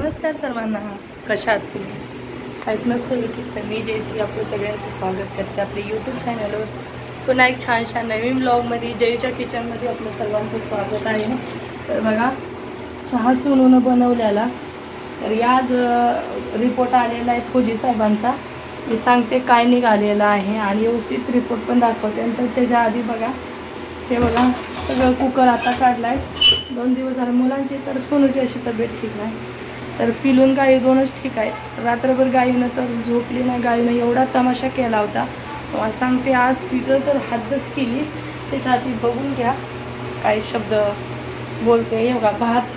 नमस्कार सर्वांना, कशा आहात तुम्ही? आहेत ना सर्व ठीक? तर मी जयश्री आपलं सगळ्यांचं स्वागत करते आपल्या यूट्यूब चॅनलवर. पुन्हा एक छानशा नवीन ब्लॉगमध्ये जयूच्या किचनमध्ये आपलं सर्वांचं स्वागत आहे. तर बघा, चहा सोनूनं बनवलेला. तर आज रिपोर्ट आलेला आहे फौजी साहेबांचा. मी सांगते काय निघालेलं आहे आणि व्यवस्थित रिपोर्ट पण दाखवते. आणि त्याच्या आधी बघा, हे बघा सगळं कुकर आता काढला आहे. 2 दिवस झाले मुलांची. तर सोनूची अशी तब्येत ठीक नाही. तर पिलून गाई 2च ठीक आहेत. रात्रभर गाईनं तर झोपली नाही. गाईनं एवढा तमाशा केला होता. मला सांगते आज तिथं तर हद्दच केली. त्याच्या आधी बघून घ्या काय शब्द बोलते. हे बघा, भात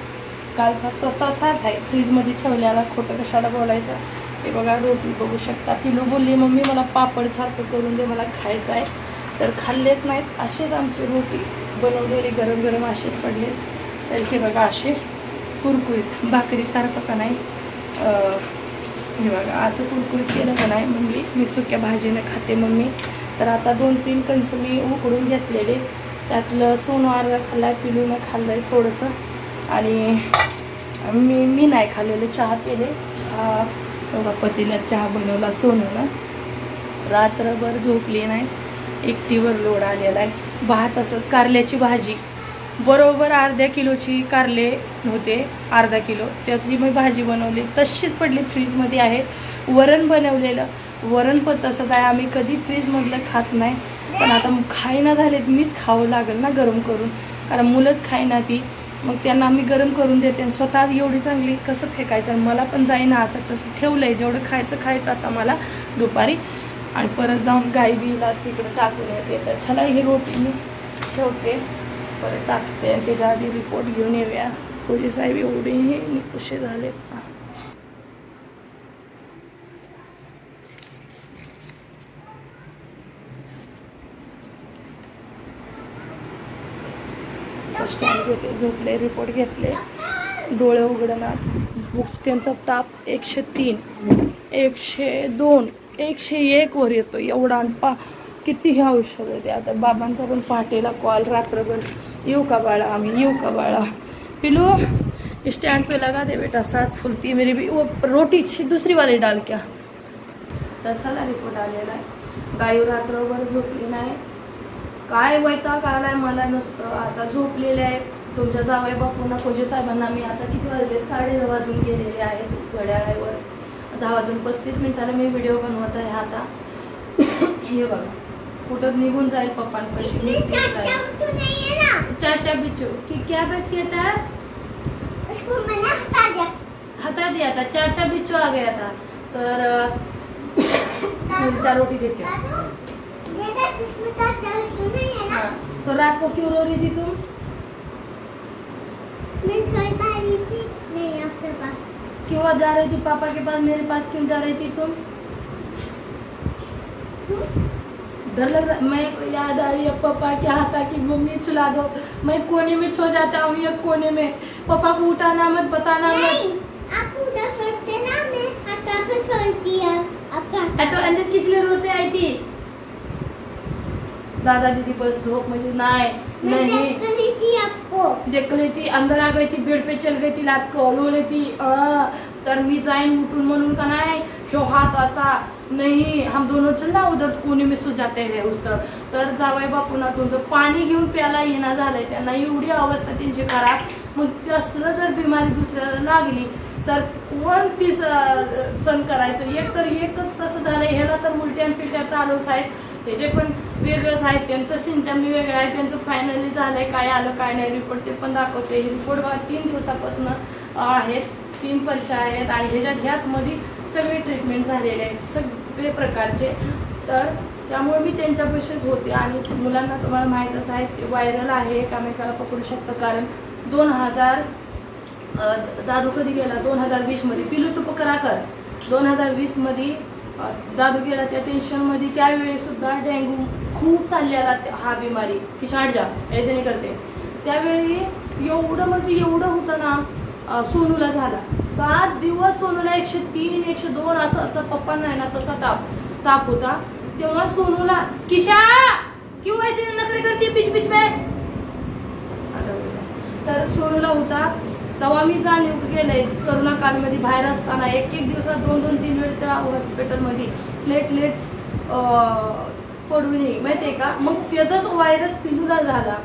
कालचा तो तसाच आहे, फ्रीजमध्ये ठेवलेला. खोटं कशाला बोलायचं. हे बघा, रोटी बघू शकता. पिलू बोलली मम्मी मला पापड सारखं करून दे, मला खायचं आहे. तर खाल्लेच नाहीत. असेच आमची रोटी बनवलेली गरम गरम असेच पडले. तर हे बघा असे कुरकुरीत, भाकरीसारखं का नाही. हे बघा असं कुरकुरीत केलं का नाही. म्हणली मी सुक्या भाजीनं खाते मम्मी. तर आता 2-3 कंस मी उकडून घेतलेले. त्यातलं सोनू अर्धा खाल्ला आहे, पिलूनं खाल्लं आहे थोडंसं. आणि मी नाही खाल्लेलं. चहा केले. चहा बघा, पतीला चहा बनवला सोनूनं. रात्रभर झोपली नाही. एकटीवर लोड आलेला आहे. भात असंच, कारल्याची भाजी बरोबर अर्ध्या किलोची कारले होते, अर्धा किलो त्याची मी भाजी बनवली. तशीच पडली, फ्रीजमध्ये आहे. वरण बनवलेलं, वरण पण तसंच आहे. आम्ही कधी फ्रीजमधलं खात नाही. पण आता खायना झालेत, मीच खावं लागेल ना गरम करून, कारण मुलंच खायना ती. मग त्यांना मी गरम करून देते. आणि स्वतः एवढी चांगली कसं फेकायचं. मला पण जाईना आता. तसं ठेवलं आहे, जेवढं खायचं आता मला दुपारी. आणि परत जाऊन गाई बिला तिकडं टाकून येते. तर चला ही रोटी मी ठेवते, परत टाकते. आणि त्याच्या आधी रिपोर्ट घेऊन येऊया. फौजी साहेब एवढे निकुशे झाले. स्टँड घेते, झोपले, रिपोर्ट घेतले, डोळे उघडणार. त्यांचा ताप 103, 102, 101 वर येतो एवढा. आणि कितीही औषध आहे. आता बाबांचा पण पहाटेला कॉल, रात्रभर येऊ का बाळा, आम्ही येऊ का बाळा. पिलू स्टैंड पे लगा दे बेटा, सांस फुलती है मेरी भी. वो रोटी दूसरी वाली डाल क्या. तर चला रिपोर्ट आलेला आहे. गाई रात्रभर झोपली नाही. काय वैताग आलाय मला नुसतं. आता झोपलेले आहेत. तुमच्या जावई बापूंना, फौजी साहेबांना मी आता किती वाजले, 9:30 वाजून गेलेले आहेत घड्याळावर. 10:35 मी व्हिडिओ बनवत आहे आता. हे बघा, कुठं निघून जाईल पप्पांकडे. चाचा बिच्चू की क्या बात कहता है, उसको मैंने हटा दिया था. चाचा बिच्चू आ गया था. तर उल्टा रोटी देते. हाँ, तो रात को क्यों रो रही थी तुम? मैं सोई पा रही थी नहीं आपके पास. क्यों जा रही थी पापा के पास, मेरे पास क्यों जा रही थी तुम? डर लग रहा. मैं याद आ रही है पापा क्या था कि मम्मी चला दो. मैं कोने में सो जाता हूँ, एक कोने में. पापा को उठाना मत, बताना मत. आप उधर सोते ना, मैं आता पे सोती है. तो अंदर किस लिए रोते आई थी? दादा दीदी बस झोप मुझे नहीं देख ली थी आपको, देख ली थी. अंदर आ गई थी, बेड पे चल गई थी, रात को रो रही थी. तर मी जाईन उठून म्हणून का नाही. शो हात असा नहीं, हम दोनों चलना उधर कोने में सो जाते हैं उस तरफ. तर जावई बापूंना तुमचं पाणी घेऊन प्यायला येणं झालंय. त्यांना एवढी अवस्था त्यांची खराब. मग तसलं जर बिमारी दुसऱ्याला लागली तर कोण ती सण करायचं. एकच तसं झालंय. ह्याला तर उलट्या पिट्या चालूच आहेत. त्याचे पण वेगळंच आहे. त्यांचं सिम्टम वेगळं आहे. त्यांचं फायनली झालंय. काय आलं काय नाही रिपोर्ट ते पण दाखवते. हे रिपोर्ट 3 दिवसापासून आहेत. 3 परीक्षा आहेत. आणि ह्यामध्ये सगळे ट्रीटमेंट झालेले आहेत, सगळे प्रकारचे. तर त्यामुळे मी त्यांच्यापाशीच होते. आणि मुलांना तुम्हाला माहीतच आहे, ते व्हायरल आहे, एकामेकाला पकडू शकतं. कारण 2000 दादू कधी गेला 2020 पिलू चुप करा कर. 2020 दादू गेला त्या टेन्शनमध्ये. त्यावेळी सुद्धा डेंग्यू खूप चाललेला हा बिमारी की शाट जा ऐसे नाही करते. त्यावेळी एवढं म्हणजे एवढं होतं ना. सोनूला झाला 7 दिवस. सोनूला 103, 102 असा. पप्पा नाही ना तसा ताप होता. तेव्हा सोनूला किशा क्यों ऐसे नखरे करती बीच बीच में. तर सोनूला होता तेव्हा मी जाणीव केलंय करोना काळमध्ये बाहेर असताना एक दिवसात 2-3 वेळ त्या हॉस्पिटलमध्ये प्लेटलेट्स पडू नये माहितीये का. मग त्याचाच व्हायरस पिलूला झाला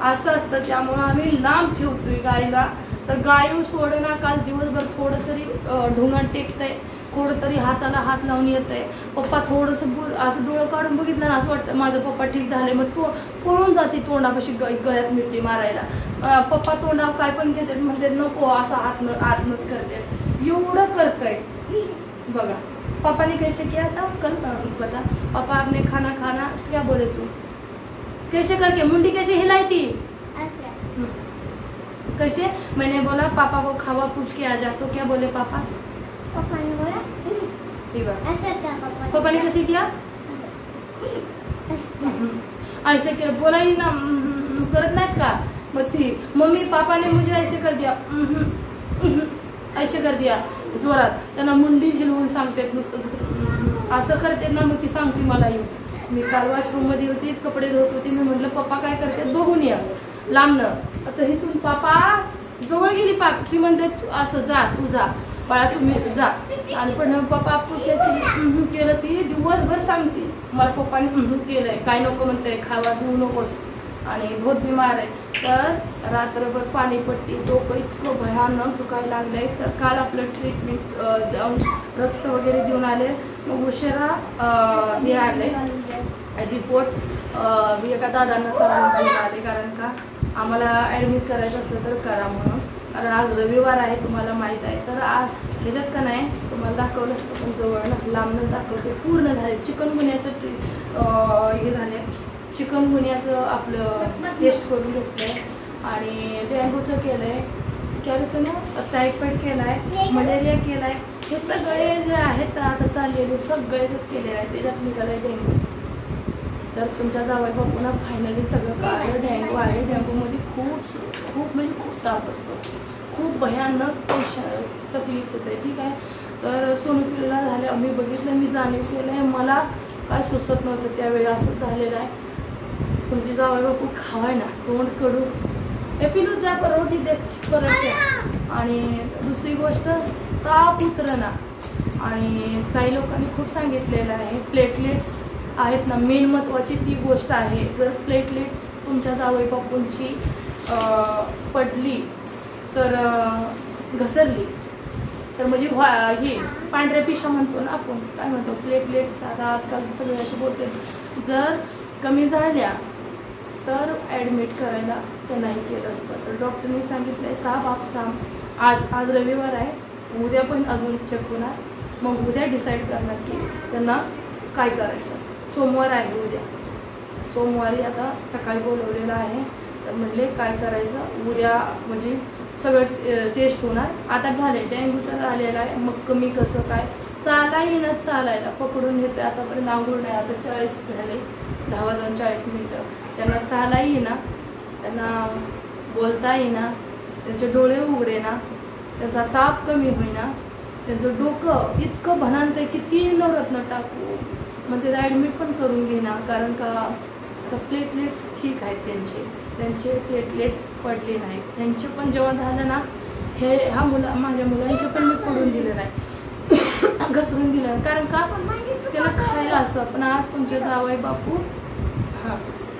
असं असतं. त्यामुळे आम्ही लांब ठेवतोय गायला. तर गाय सोडना काल दिवसभर थोडं तरी ढोंगात टेकतंय, थोडं तरी हाताला हात लावून येतंय. पप्पा थोडंसं असं डोळं काढून बघितलं ना असं वाटतं माझं पप्पा ठीक झाले. मग तो पळून जाते तोंडापाशी गळ्यात मिठी मारायला. पप्पा तोंडावर काय पण घेतात म्हणते नको असं हातनच करते. एवढं करतंय बघा. पापा ने कैसे किया था कल बता. पापा आपने खाना खाना क्या बोले तू कैसे करके मुंडी कैसे हिलाई थी कैसे. मैंने बोला पापा को खावा पूछ के आ जा तो क्या बोले पापा. पापा ने बोला पापा ने कैसे किया ऐसे किया बोला ही ना करत नाहीत का. मग ती मम्मी पापा ने मुझे ऐसे कर दिया ऐसे कर दिया जोरात. त्यांना मुंडी झिलवून सांगते नुसतं असं करते ना. मग ती सांगते मला येऊन. मी काल वॉशरूम मध्ये होती कपडे धुत होती. मी म्हटलं पप्पा काय करतात बघून या लांबनं. आता इथून पापा जवळ गेली पाक. ती म्हणते असं जा तू जा बाळा तुम्ही जा. आणि पण पप्पा आपण केलं ती दिवसभर सांगते मला पप्पाने केलंय काय नको म्हणते खावा देऊ नकोस आणि बहुत बिमार आहे. तर रात्रभर पाणीपट्टी डोकं इतकं भयानक दुखायला लागलंय. तर काल आपलं ट्रीटमेंट जाऊन रक्त वगैरे देऊन आले. मग उशिरा हे आणले रिपोर्ट एका दादांना सांगून आले कारण का आम्हाला ॲडमिट करायचं असलं तर करा म्हणून. कारण आज रविवार आहे तुम्हाला माहीत आहे. तर आज ह्याच्यात का नाही तुम्हाला दाखवलं असतं पण जवळ ना लांबच दाखवते. पूर्ण झाले चिकनगुन्याचं हे झाले. चिकनगुन्याचं आपलं टेस्ट करून घेतलं आणि डेंग्यूचं केलं आहे कॅल्शियम टायफॉइड केला आहे मलेरिया केला आहे. हे सगळे जे आहेत आता चाललेले सगळेच केलेले आहे. त्याच्यात निघालं आहे डेंग्यू. तर तुमच्या जावई बापूंना फायनली सगळं कळलं डेंग्यू आहे. डेंग्यूमध्ये खूप म्हणजे खूप ताप असतो. खूप भयानक तकलीफ होते ठीक आहे. तर सोनोपीला झाले आम्ही बघितलं मी जाणीव केलं आहे. मला काय सुचत नव्हतं त्यावेळी असंच झालेलं आहे. तुमची जावई बापू खावाय ना तोंड कडू हे पिलू जा रोटी देत परत. आणि दुसरी गोष्ट ताप उतरना. आणि काही लोकांनी खूप सांगितलेलं आहे प्लेटलेट्स आहेत ना मेन महत्त्वाची ती गोष्ट आहे. जर प्लेटलेट्स तुमच्या जावई बापूंची पडली तर घसरली तर म्हणजे ही पांढऱ्या पिशा म्हणतो ना आपण काय म्हणतो प्लेटलेट्स. आता आजकाल सगळे असे बोलते. जर कमी झाल्या तर ॲडमिट करायला त्यांनाही केलं असतं. तर डॉक्टरने सांगितलं आहे आज रविवार आहे उद्या पण अजून चेक होणार. मग उद्या डिसाईड करणार की त्यांना काय करायचं. सोमवार आहे उद्या सोमवारी आता सकाळी बोलवलेलं आहे. तर म्हणले काय करायचं उद्या म्हणजे सगळं टेस्ट होणार. आता झाले डेंग्यूचं झालेलं आहे. मग कमी कसं काय चालायला पकडून घेतोय. आतापर्यंत आंघोळ नाही. आता 40 झाले 10 वाजून 40 मिनटं. त्यांना चाला येईना त्यांना बोलता येईना त्यांचे डोळे उघडे ना त्यांचा ताप कमी होईना त्यांचं डोकं इतकं भनांत आहे किती नवरत्न टाकू मग ते ॲडमिट पण करून घेणार. कारण का प्लेटलेट्स ठीक आहेत त्यांचे प्लेटलेट्स पडले नाहीत. त्यांचे पण जेव्हा झालं ना माझ्या मुलांचे पण मी पडून दिलं नाही घसरून दिलं नाही. कारण का त्याला खायला असं. पण आज तुमचे जावई बापू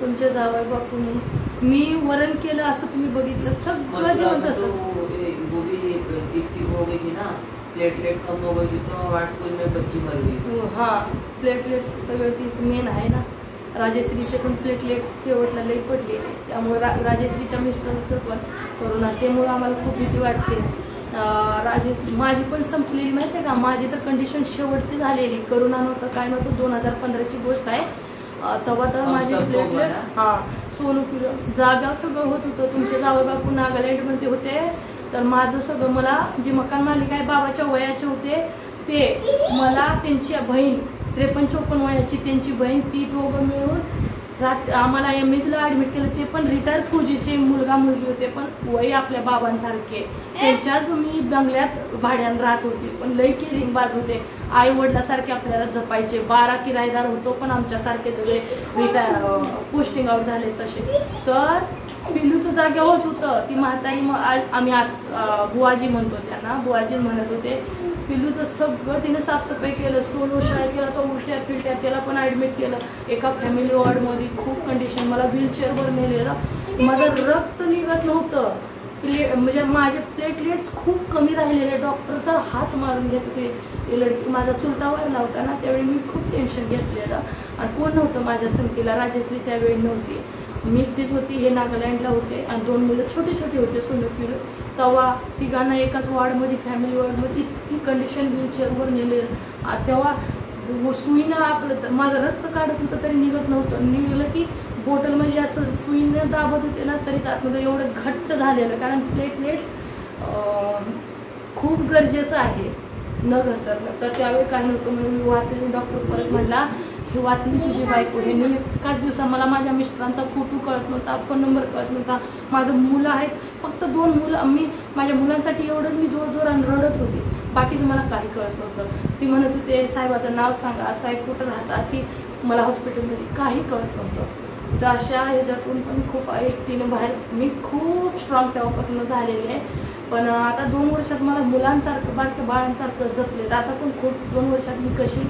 तुमच्या जावई बापूने मी वरण केलं असं तुम्ही बघितलं सगळं जेवण तसं. प्लेटलेट कम हो गई थी तो हार्ट स्कूल में बच्ची मर गई. हाँ प्लेटलेट्स सगळं तीच मेन आहे ना. राजेश्रीचे पण प्लेटलेट्स शेवटला लई पडले. त्यामुळे राजेश्रीच्या मिस्टरचं पण करोना. त्यामुळे आम्हाला खूप भीती वाटते. माझी पण संपलेली माहिती आहे का. माझी तर कंडिशन शेवटची झालेली. करोना नव्हतं काय नव्हतं 2015ची गोष्ट आहे. तेव्हा तर माझे प्लेटलेट सोनू पिलं जाग्यावर सगळं होत होतं. तुमचे जावई बापू नागालँडमध्ये होते. तर माझं सगळं मला जी मकान मालिक आहे बाबाच्या वयाचे होते ते मला त्यांची बहीण 53-54 वयाची त्यांची बहीण ती दोघं मिळून आम्हाला एमएजला ॲडमिट केलं. ते पण रिटायर फौजीचे मुलगा मुलगी होते पण वय आपल्या बाबांसारखे. त्यांच्याच मी बंगल्यात भाड्यानं राहत होते पण लई केरिंग बाज होते. आई वडिलासारखे आपल्याला जपायचे. 12 किरायदार होतो पण आमच्यासारखे सगळे रिटायर पोस्टिंग आउट झाले तसे. तर पिलूचं जाग्या होत होतं. ती म्हातारी आम्ही बुवाजी म्हणतो त्यांना, बुवाजी म्हणत होते. पिलूचं सगळं तिने साफसफाई केलं, सोलो शाळा केला, तो उलट्या फिरट्या, त्याला पण ॲडमिट केलं एका फॅमिली वॉर्डमध्ये. खूप कंडिशन, मला व्हीलचेअरवर नेलेलं. माझं रक्त निघत नव्हतं, म्हणजे माझे प्लेटलेट्स खूप कमी राहिलेले. डॉक्टर तर हात मारून घेत होते. लडकी माझा चुलता वारला होता ना, त्यावेळी मी खूप टेन्शन घेतलेलं. आणि कोण नव्हतं माझ्या संगतीला, राजश्री त्यावेळी नव्हती, मी एकटीच होती. हे नागालँडला होते आणि 2 मुलं छोटे छोटे होते, सोनं पिलं. तेव्हा तिघांना एकाच वॉर्डमध्ये, फॅमिली वॉर्डमध्ये, इतकी कंडिशन, व्हीलचेअरवर नेले. तेव्हा सुईनं आपलं माझं रक्त काढत होतं तरी निघत नव्हतं. निघलं की बॉटल म्हणजे असं सुईनं दाबत होते ना, तरीच आतमध्ये एवढं घट्ट झालेलं. कारण प्लेटलेट्स खूप गरजेचं आहे न घसरणं. तर त्यावेळी काही नव्हतं म्हणून मी वाचले. डॉक्टर परत म्हटला ही वाचली तुझी बायको. हे मी एकाच दिवसात, मला माझ्या मिस्टरांचा फोटो कळत नव्हता, फोन नंबर कळत नव्हता. माझं मुलं आहेत, फक्त 2 मुलं. मी माझ्या मुलांसाठी एवढंच मी जोरजोरानं रडत होती, बाकीचं मला काही कळत नव्हतं. ती म्हणत होते साहेबाचं नाव सांगा, साहेब कुठं राहतात, की मला हॉस्पिटलमध्ये काही कळत नव्हतं. तर अशा ह्याच्यातून पण खूप एकटीनं बाहेर मी खूप स्ट्रॉंग तेव्हापासून झालेली आहे. पण आता 2 वर्षात मला मुलांसारखं, बारक्या बाळांसारखं जपले. आता पण खूप 2 वर्षात मी कशी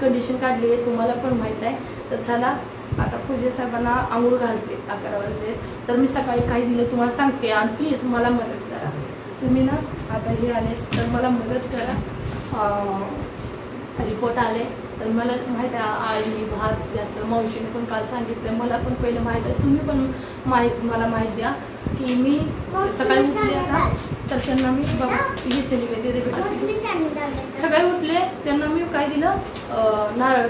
कंडिशन काढली आहे तुम्हाला पण माहीत आहे. तर चला आता फुजे साहेबांना आंघोळ घालते, 11 वाजले. तर मी सकाळी काय दिलं तुम्हाला सांगते आणि प्लीज मला मदत करा. तुम्ही ना आता हे आले तर मला मदत करा. रिपोर्ट आले तर मला माहीत आहे, आळणी भात याचं मावशीने पण काल सांगितलं, मला पण पहिलं माहीत आहे. तुम्ही पण मला माहीत द्या की मी सकाळी उठले ना तर त्यांना मी बाबा हे चली गई ते सकाळी उठले त्यांना मी काय दिलं, नारळ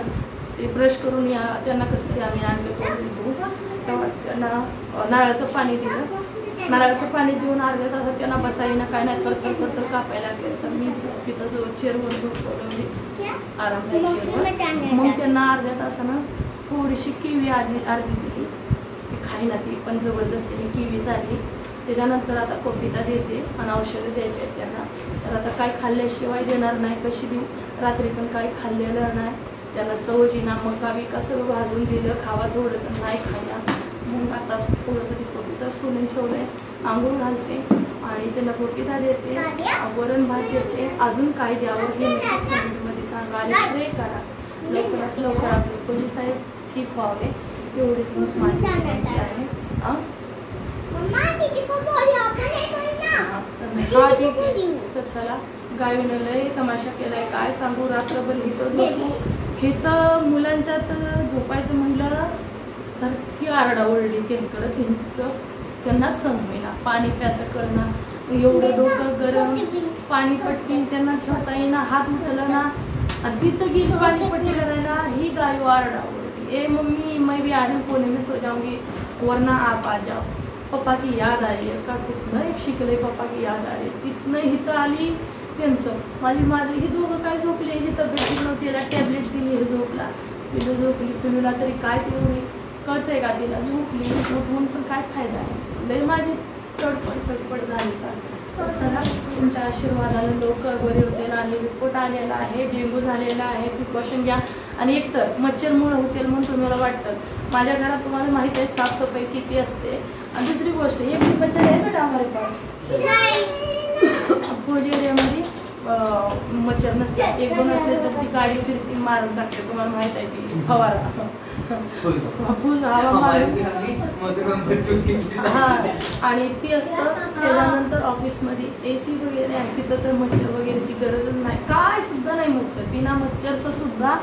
ते ब्रश करून या त्यांना कसं ते आम्ही आणलं करून धुवून, तेव्हा त्यांना नारळाचं पाणी दिलं. नारळाचं पाणी देऊन अर्ध्या तासात त्यांना बसायला काय नाही, थरथर कापायला लागले. तर मी तिथं जो चेअरवर झोपवलं, म्हणजे आरामदायक चेअरवर. मग त्यांना अर्ध्या तासानं थोडीशी किवी अर्धी दिली. ती खाईना, ती पण जबरदस्तीने किवी चालली. त्याच्यानंतर आता पपिता देते आणि औषधं द्यायची आहेत त्यांना. तर आता काय खाल्ल्याशिवाय देणार नाही, कशी देऊ. रात्री पण काही खाल्लेलं नाही, त्याला चवजीना मका बिका सगळं भाजून दिलं, खावा थोडंसं, नाही खायला. मग आता थोडंसं ती पपिता सोलून ठेवलं आहे. आंघोळ घालते आणि त्यांना पपिता देते, वरण भात देते. अजून काय द्यावं हे कमेंटमध्ये सांगा आणि प्रे करा लवकरात लवकर आपले पोलीस साहेब ठीक व्हावे, एवढीच माझी विनंती आहे. तर चला गावीनं लय तमाशा केलाय, काय सांगू. रात्रभर हिथं झोपू, हिथं मुलांच्यात झोपायचं म्हणलं तर ती आरडाओरडी त्यांकडं, त्यांना संगमेना. पाणी प्यायचं करणं, एवढं डोकं गरम, पाणी पटकीन त्यांना ठेवता येईना, हात उचलना ना, तिथं गी पाणी पट्टी करायला ही गाय आरडाओरडी. ए मम्मी मैं भी आ रही हूँ पुणे में, सो जाऊंगी वरना आप आ जाओ. पप्पा की याद आली आहे का, कुठनं एक शिकले पप्पा की याद आली. तिथनं इथं आली त्यांचं, माझं ही दोघं काय झोपली, याची तब्येत ठीक नव्हती, याला टॅबलेट दिली, हे झोपला. पिलू झोपली, पिलूला तरी काय तेवढी कळतंय का, तिला झोपली झोपून पण काय फायदा आहे. लय माझी तडपड झाली का. चला तुमच्या आशीर्वादाने लवकर बरे होते आणि रिपोर्ट आलेला आहे, डेंग्यू झालेला आहे. प्रिकॉशन घ्या. आणि एकतर मच्छरमुळं होतील म्हणून तुम्हाला वाटतं, माझ्या घरात तुम्हाला माहीत आहे साफसफाई किती असते. आणि दुसरी गोष्ट, एक मी मच्छर आहे ना डांबराचा फौजी एरियामध्ये मच्छर नसतात. 1-2 असले तर ती गाडी फिरती मारून टाकते, तुम्हाला माहीत आहे ती फवारा फुल हवा मारून. हां, आणि ती असतं. त्याच्यानंतर ऑफिसमध्ये AC वगैरे आहे, तिथं तर मच्छर वगैरेची गरजच नाही, काय सुद्धा नाही. मच्छर बिना मच्छरचं सुद्धा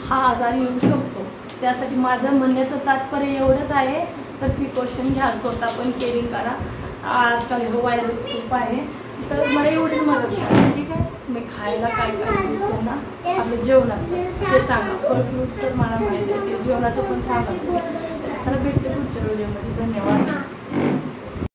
हा आजार येऊ शकतो. त्यासाठी माझं म्हणण्याचं तात्पर्य एवढंच आहे, तर प्रिकॉशन घ्या, स्वतः पण केअरिंग करा. आजकाल हे व्हायरल खूप आहे, तर मला एवढीच मदत करा, ठीक आहे. मी खायला काय काय त्यांना आपलं जेवणाचं ते सांगा. फळ फ्रूट तर मला माहिती आहे, ते जेवणाचं पण सांगा तुम्ही. चला भेटते पुढच्या व्हिडिओमध्ये. धन्यवाद.